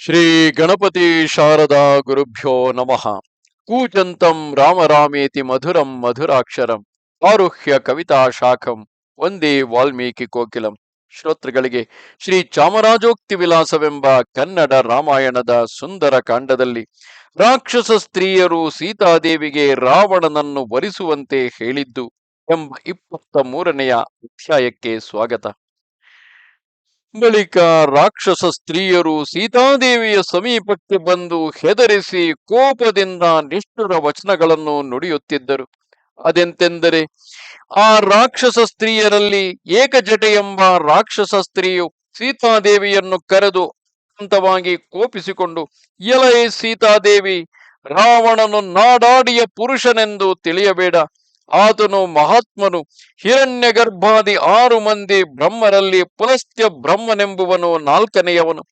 ಶ್ರೀ ಗಣಪತಿ ಶಾರದಾ ಗುರುಭ್ಯೋ ನಮಃ. ಕೂಜಂತಂ ರಾಮ ರಾಮೇತಿ ಮಧುರಂ ಮಧುರಾಕ್ಷರಂ ಆರುಹ್ಯ ಕವಿತಾ ಶಾಖಂ ಒಂದೇ ವಾಲ್ಮೀಕಿ ಕೋಕಿಲಂ. ಶ್ರೋತೃಗಳಿಗೆ ಶ್ರೀ ಚಾಮರಾಜೋಕ್ತಿ ವಿಲಾಸವೆಂಬ ಕನ್ನಡ ರಾಮಾಯಣದ ಸುಂದರ ಕಾಂಡದಲ್ಲಿ ರಾಕ್ಷಸ ಸ್ತ್ರೀಯರು ಸೀತಾದೇವಿಗೆ ರಾವಣನನ್ನು ವರಿಸುವಂತೆ ಹೇಳಿದ್ದು ಎಂಬ 23ನೆಯ ಅಧ್ಯಾಯಕ್ಕೆ ಸ್ವಾಗತ. ಬಳಿಕ ರಾಕ್ಷಸ ಸ್ತ್ರೀಯರು ಸೀತಾದೇವಿಯ ಸಮೀಪಕ್ಕೆ ಬಂದು ಹೆದರಿಸಿ ಕೋಪದಿಂದ ನಿಷ್ಠುರ ವಚನಗಳನ್ನು ನುಡಿಯುತ್ತಿದ್ದರು. ಅದೆಂತೆಂದರೆ, ಆ ರಾಕ್ಷಸ ಸ್ತ್ರೀಯರಲ್ಲಿ ಏಕಜಟೆ ಎಂಬ ರಾಕ್ಷಸ ಸ್ತ್ರೀಯು ಸೀತಾದೇವಿಯನ್ನು ಕರೆದು ಅತ್ಯಂತವಾಗಿ ಕೋಪಿಸಿಕೊಂಡು, ಎಲೈ ಸೀತಾದೇವಿ, ರಾವಣನು ನಾಡಾಡಿಯ ಪುರುಷನೆಂದು ತಿಳಿಯಬೇಡ. ಆತನು ಮಹಾತ್ಮನು. ಹಿರಣ್ಯ ಗರ್ಭಾದಿ 6 ಮಂದಿ ಬ್ರಹ್ಮರಲ್ಲಿ ಪುಲಸ್ತ್ಯ ಬ್ರಹ್ಮನೆಂಬುವನು 4ನೆಯವನು.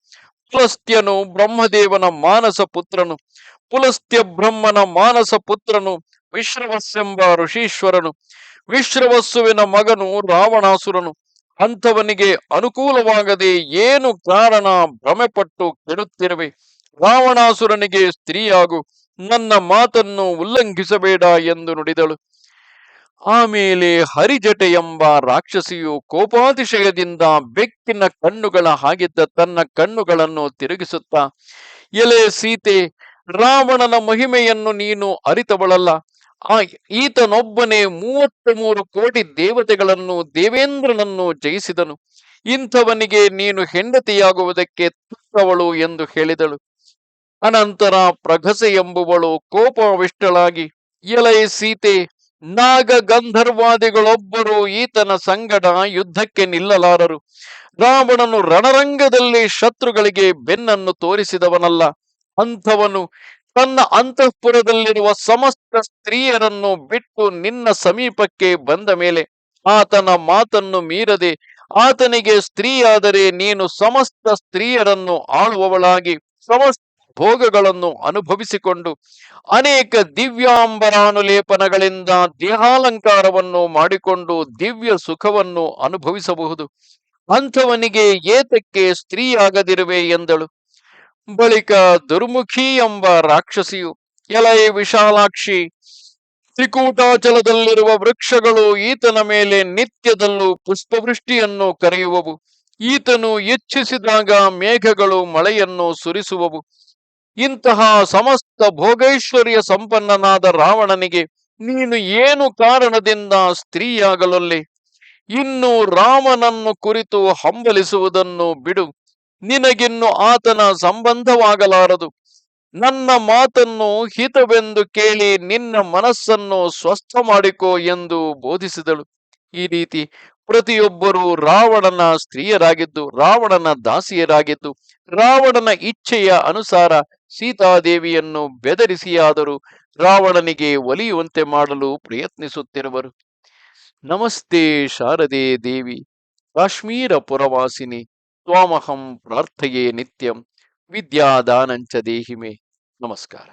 ಪುಲಸ್ತ್ಯನು ಬ್ರಹ್ಮದೇವನ ಮಾನಸ ಪುತ್ರನು. ಪುಲಸ್ತ್ಯ ಬ್ರಹ್ಮನ ಮಾನಸ ಪುತ್ರನು ವಿಶ್ರವಸ್ಸೆಂಬ ಋಷೀಶ್ವರನು. ವಿಶ್ರವಸ್ಸುವಿನ ಮಗನು ರಾವಣಾಸುರನು. ಅಂಥವನಿಗೆ ಅನುಕೂಲವಾಗದೆ ಏನು ಕಾರಣ ಭ್ರಮೆಪಟ್ಟು ಕೆಡುತ್ತಿರುವೆ? ರಾವಣಾಸುರನಿಗೆ ಸ್ತ್ರೀಯಾಗು, ನನ್ನ ಮಾತನ್ನು ಉಲ್ಲಂಘಿಸಬೇಡ ಎಂದು ನುಡಿದಳು. ಆಮೇಲೆ ಹರಿಜಟೆ ಎಂಬ ರಾಕ್ಷಸಿಯು ಕೋಪಾತಿಶಯದಿಂದ ಬೆಕ್ಕಿನ ಕಣ್ಣುಗಳ ಹಾಗಿದ್ದ ತನ್ನ ಕಣ್ಣುಗಳನ್ನು ತಿರುಗಿಸುತ್ತಾ, ಎಲೆ ಸೀತೆ, ರಾವಣನ ಮಹಿಮೆಯನ್ನು ನೀನು ಅರಿತವಳಲ್ಲ. ಈತನೊಬ್ಬನೇ 33 ಕೋಟಿ ದೇವತೆಗಳನ್ನು ದೇವೇಂದ್ರನನ್ನು ಜಯಿಸಿದನು. ಇಂಥವನಿಗೆ ನೀನು ಹೆಂಡತಿಯಾಗುವುದಕ್ಕೆ ತಕ್ಕವಳು ಎಂದು ಹೇಳಿದಳು. ಅನಂತರ ಪ್ರಘಸೆ ಎಂಬುವಳು ಕೋಪವಿಷ್ಟಳಾಗಿ, ಎಲೈ ಸೀತೆ, ನಾಗ ಗಂಧರ್ವಾದಿಗಳೊಬ್ಬರು ಈತನ ಸಂಗಡ ಯುದ್ಧಕ್ಕೆ ನಿಲ್ಲಲಾರರು. ರಾವಣನು ರಣರಂಗದಲ್ಲಿ ಶತ್ರುಗಳಿಗೆ ಬೆನ್ನನ್ನು ತೋರಿಸಿದವನಲ್ಲ. ಅಂಥವನು ತನ್ನ ಅಂತಃಪುರದಲ್ಲಿರುವ ಸಮಸ್ತ ಸ್ತ್ರೀಯರನ್ನು ಬಿಟ್ಟು ನಿನ್ನ ಸಮೀಪಕ್ಕೆ ಬಂದ ಮೇಲೆ ಆತನ ಮಾತನ್ನು ಮೀರದೆ ಆತನಿಗೆ ಸ್ತ್ರೀಯಾದರೆ ನೀನು ಸಮಸ್ತ ಸ್ತ್ರೀಯರನ್ನು ಆಳುವವಳಾಗಿ ಸಮಸ್ತ ಭೋಗಗಳನ್ನು ಅನುಭವಿಸಿಕೊಂಡು ಅನೇಕ ದಿವ್ಯಾಂಬರಾನುಲೇಪನಗಳಿಂದ ದೇಹಾಲಂಕಾರವನ್ನು ಮಾಡಿಕೊಂಡು ದಿವ್ಯ ಸುಖವನ್ನು ಅನುಭವಿಸಬಹುದು. ಅಂಥವನಿಗೆ ಏತಕ್ಕೆ ಸ್ತ್ರೀಯಾಗದಿರುವೆ ಎಂದಳು. ಬಳಿಕ ದುರ್ಮುಖಿ ಎಂಬ ರಾಕ್ಷಸಿಯು, ಎಲೈ ವಿಶಾಲಾಕ್ಷಿ, ತ್ರಿಕೂಟಾಚಲದಲ್ಲಿರುವ ವೃಕ್ಷಗಳು ಈತನ ಮೇಲೆ ನಿತ್ಯದಲ್ಲೂ ಪುಷ್ಪವೃಷ್ಟಿಯನ್ನು ಕರೆಯುವವು. ಈತನು ಇಚ್ಛಿಸಿದಾಗ ಮೇಘಗಳು ಮಳೆಯನ್ನು ಸುರಿಸುವವು. ಇಂತಹ ಸಮಸ್ತ ಭೋಗೈಶ್ವರ್ಯ ಸಂಪನ್ನನಾದ ರಾವಣನಿಗೆ ನೀನು ಏನು ಕಾರಣದಿಂದ ಸ್ತ್ರೀಯಾಗಲೊಲ್ಲೆ? ಇನ್ನು ರಾಮನನ್ನು ಕುರಿತು ಹಂಬಲಿಸುವುದನ್ನು ಬಿಡು. ನಿನಗಿನ್ನು ಆತನ ಸಂಬಂಧವಾಗಲಾರದು. ನನ್ನ ಮಾತನ್ನು ಹಿತವೆಂದು ಕೇಳಿ ನಿನ್ನ ಮನಸ್ಸನ್ನು ಸ್ವಸ್ಥ ಮಾಡಿಕೋ ಎಂದು ಬೋಧಿಸಿದಳು. ಈ ರೀತಿ ಪ್ರತಿಯೊಬ್ಬರೂ ರಾವಣನ ಸ್ತ್ರೀಯರಾಗಿದ್ದು, ರಾವಣನ ದಾಸಿಯರಾಗಿದ್ದು, ರಾವಣನ ಇಚ್ಛೆಯ ಅನುಸಾರ ಸೀತಾದೇವಿಯನ್ನು ಬೆದರಿಸಿಯಾದರೂ ರಾವಣನಿಗೆ ಒಲಿಯುವಂತೆ ಮಾಡಲು ಪ್ರಯತ್ನಿಸುತ್ತಿರುವರು. ನಮಸ್ತೆ ಶಾರದೆ ದೇವಿ, ಕಾಶ್ಮೀರ ಪುರವಾಸಿನಿ, ತ್ವಾಮಹಂ ಪ್ರಾರ್ಥಯೇ ನಿತ್ಯಂ, ವಿದ್ಯಾದಾನಂಚ ದೇಹಿಮೆ. ನಮಸ್ಕಾರ.